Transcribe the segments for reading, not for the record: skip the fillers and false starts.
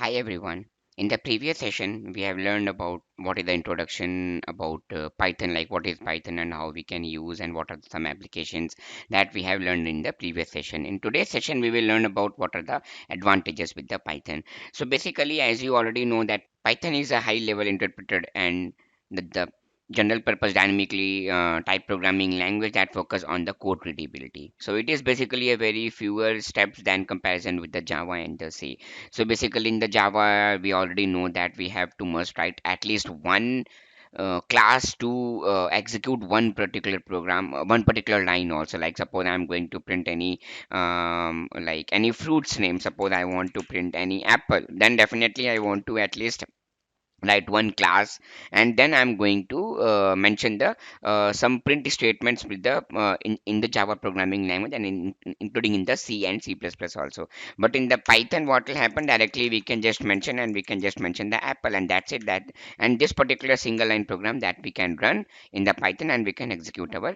Hi everyone. In the previous session, we have learned about what is the introduction about Python, like what is Python and how we can use and what are some applications that we have learned in the previous session. In today's session, we will learn about what are the advantages with the Python. So basically, as you already know that Python is a high level interpreter and the general purpose dynamically type programming language that focus on the code readability. So it is basically a very fewer steps than comparison with the Java and the C. So basically in the Java, we already know that we have to must write at least one class to execute one particular program, one particular line also. Like suppose I'm going to print any like any fruits name. Suppose I want to print any apple, then definitely I want to at least write one class, and then I'm going to mention the some print statements with the in the Java programming language and including in the C and C++ also. But in the Python, what will happen directly, we can just mention and we can just mention the apple, and that's it. That and this particular single line program that we can run in the Python, and we can execute our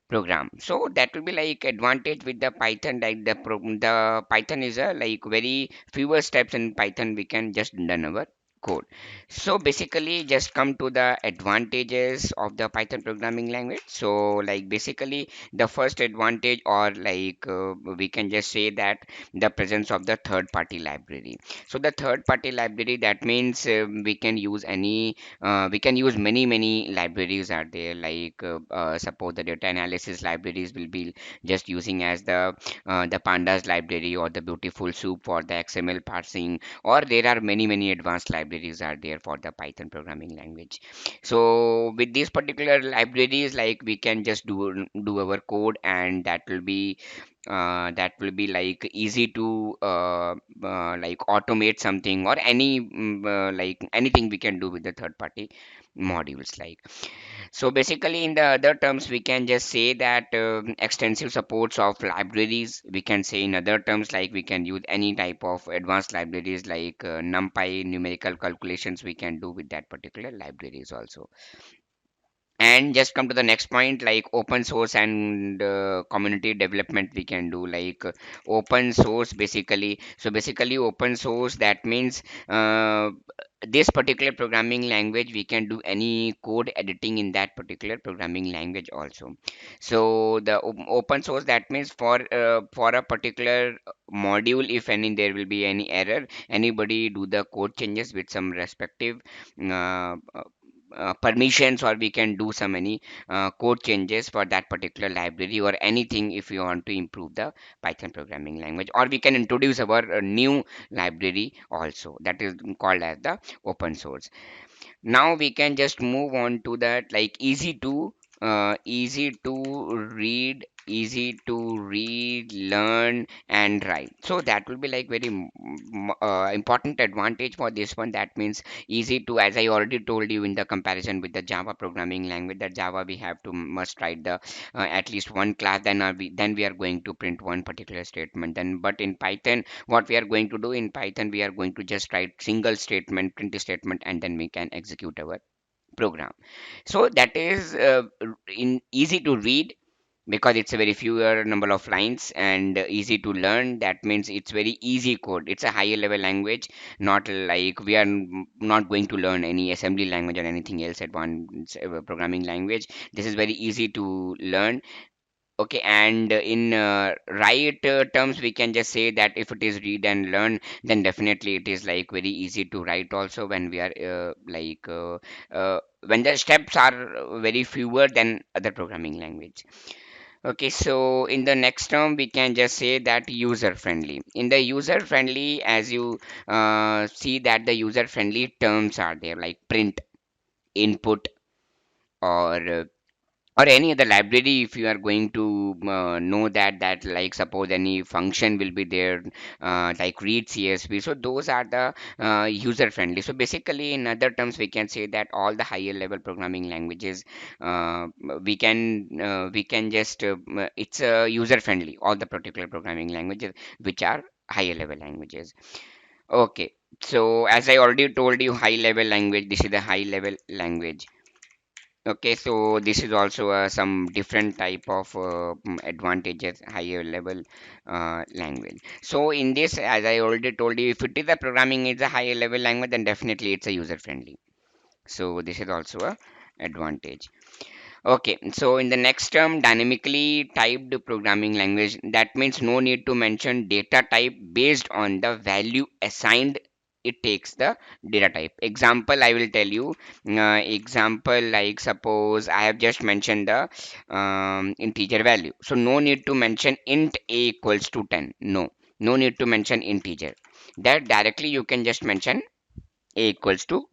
program. So that will be like advantage with the Python. Like the Python is a like very fewer steps in Python, we can just done our code. So basically just come to the advantages of the Python programming language. So like basically the first advantage, or like we can just say that the presence of the third party library. So the third party library, that means we can use any we can use many libraries are there, like suppose the data analysis libraries will be just using as the pandas library, or the beautiful soup for the XML parsing, or there are many advanced libraries are there for the Python programming language. So with these particular libraries, like we can just do our code, and that will be like easy to like automate something, or any like anything we can do with the third party modules. Like so basically in the other terms, we can just say that extensive supports of libraries, we can say in other terms, like we can use any type of advanced libraries like numpy numerical calculations we can do with that particular libraries also. And just come to the next point, like open source and community development we can do. Like open source basically, so basically open source, that means this particular programming language, we can do any code editing in that particular programming language also. So the open source, that means for a particular module, if any there will be any error, anybody do the code changes with some respective uh, permissions, or we can do some any code changes for that particular library or anything, if you want to improve the Python programming language, or we can introduce our new library also, that is called as the open source. Now we can just move on to that, like easy to read, learn and write. So that will be like very important advantage for this one. That means easy to, as I already told you in the comparison with the Java programming language, that Java we have to must write the at least one class, then we are going to print one particular statement. Then but in Python, what we are going to do in Python, we are going to just write single statement, print a statement, and then we can execute our program. So that is in easy to read, because it's a very fewer number of lines, and easy to learn, that means it's very easy code, it's a higher level language, not like we are not going to learn any assembly language or anything else advanced programming language. This is very easy to learn. Okay, and in right terms, we can just say that if it is read and learn, then definitely it is like very easy to write also, when we are when the steps are very fewer than other programming language. Okay, so in the next term, we can just say that user friendly. In the user friendly, as you see that the user friendly terms are there, like print, input, or any other library. If you are going to know that like suppose any function will be there, like read csv, so those are the user friendly. So basically in other terms, we can say that all the higher level programming languages, uh, we can just it's user friendly, all the particular programming languages which are higher level languages. Okay, so as I already told you, high level language, this is the high level language. Okay, so this is also some different type of advantages, higher level language. So in this, as I already told you, if it is a programming is a higher level language, then definitely it's a user friendly. So this is also a advantage. Okay, so in the next term, dynamically typed programming language, that means no need to mention data type based on the value assigned. It takes the data type. Example, I will tell you. Example, like suppose I have just mentioned the integer value. So no need to mention int a equals to 10. No, no need to mention integer. That directly you can just mention a equals to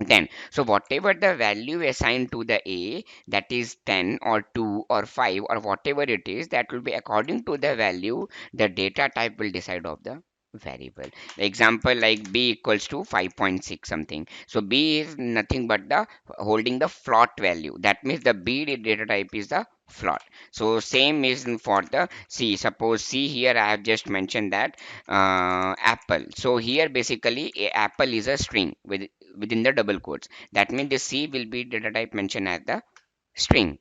10. So whatever the value assigned to the a, that is 10 or 2 or 5 or whatever it is, that will be according to the value the data type will decide of the variable. Example, like b equals to 5.6 something, so b is nothing but the holding the float value. That means the b data type is the float. So same is for the c. Suppose c, here I have just mentioned that apple. So here basically apple is a string within the double quotes. That means the C will be data type mentioned as the string.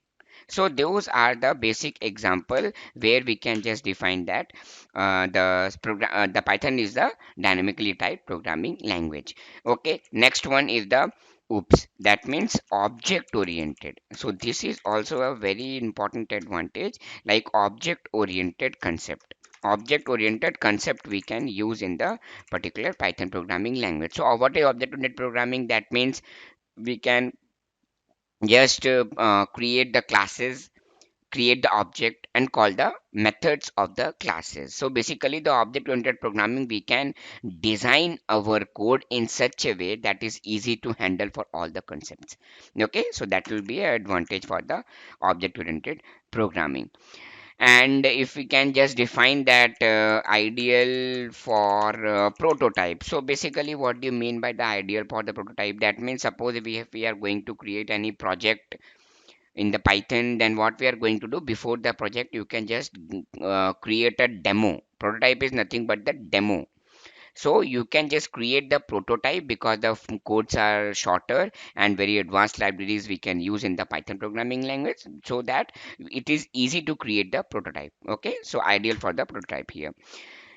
So those are the basic example where we can just define that the Python is the dynamically typed programming language. Okay, next one is the oops, that means object oriented. So this is also a very important advantage, like object oriented concept. Object oriented concept we can use in the particular Python programming language. So what is object oriented programming? That means we can just create the classes, create the object, and call the methods of the classes. So basically the object oriented programming, we can design our code in such a way that is easy to handle for all the concepts. Okay, so that will be an advantage for the object oriented programming. And if we can just define that ideal for prototype. So basically what do you mean by the ideal for the prototype? That means suppose if we are going to create any project in the Python, then what we are going to do before the project, you can just create a demo. Prototype is nothing but the demo. So you can just create the prototype because the codes are shorter and very advanced libraries we can use in the Python programming language, so that it is easy to create the prototype. Okay, so ideal for the prototype here.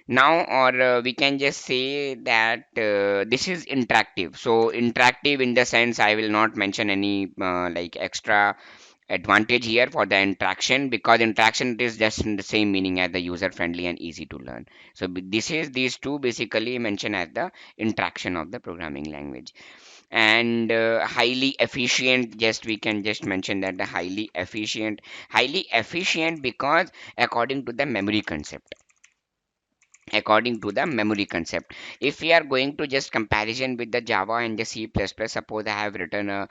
Now, or we can just say that this is interactive. So interactive in the sense, I will not mention any like extra advantage here for the interaction, because interaction is just in the same meaning as the user friendly and easy to learn. So this is these two basically mentioned as the interaction of the programming language. And highly efficient, just we can just mention that the highly efficient because according to the memory concept. According to the memory concept, if we are going to just comparison with the Java and the C++, suppose I have written a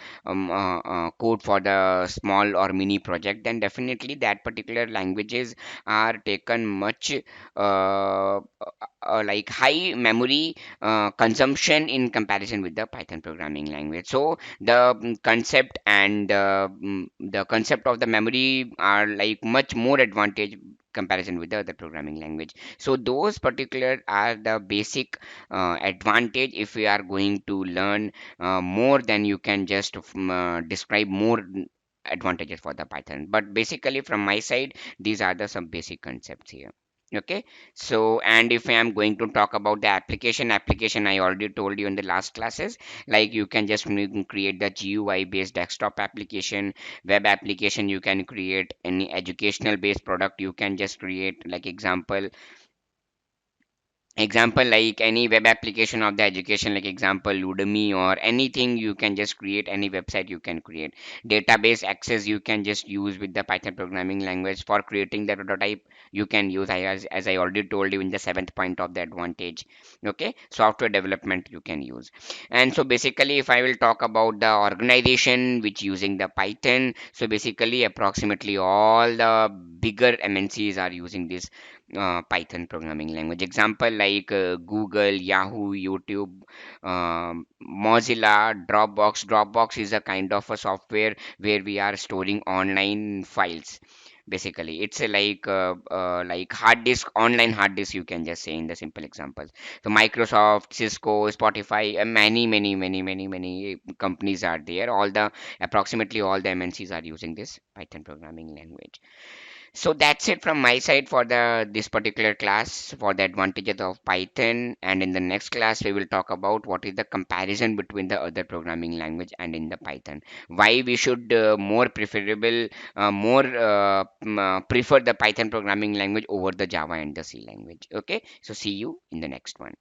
code for the small or mini project, then definitely that particular languages are taken much like high memory consumption in comparison with the Python programming language. So the concept and the concept of the memory are like much more advantage comparison with the other programming language. So those particular are the basic advantage. If we are going to learn more, then you can just describe more advantages for the Python. But basically from my side, these are the some basic concepts here. Okay, so and if I am going to talk about the application, I already told you in the last classes, like you can just create the GUI based desktop application, web application, you can create any educational based product, you can just create like example like any web application of the education, like example Udemy or anything, you can just create any website, you can create database access, you can just use with the Python programming language. For creating the prototype, you can use as I already told you in the seventh point of the advantage. Okay, software development you can use. And so basically if I will talk about the organization which using the Python, so basically approximately all the bigger MNCs are using this Python programming language. Example like Google, Yahoo, YouTube, Mozilla, Dropbox. Dropbox is a kind of a software where we are storing online files. basically. It's a like hard disk, online hard disk, you can just say in the simple examples. So Microsoft, Cisco, Spotify, many companies are there. All the approximately all the MNCs are using this Python programming language. So that's it from my side for the this particular class for the advantages of Python. And in the next class, we will talk about what is the comparison between the other programming language and in the Python. Why we should prefer the Python programming language over the Java and the C language. Okay, so see you in the next one.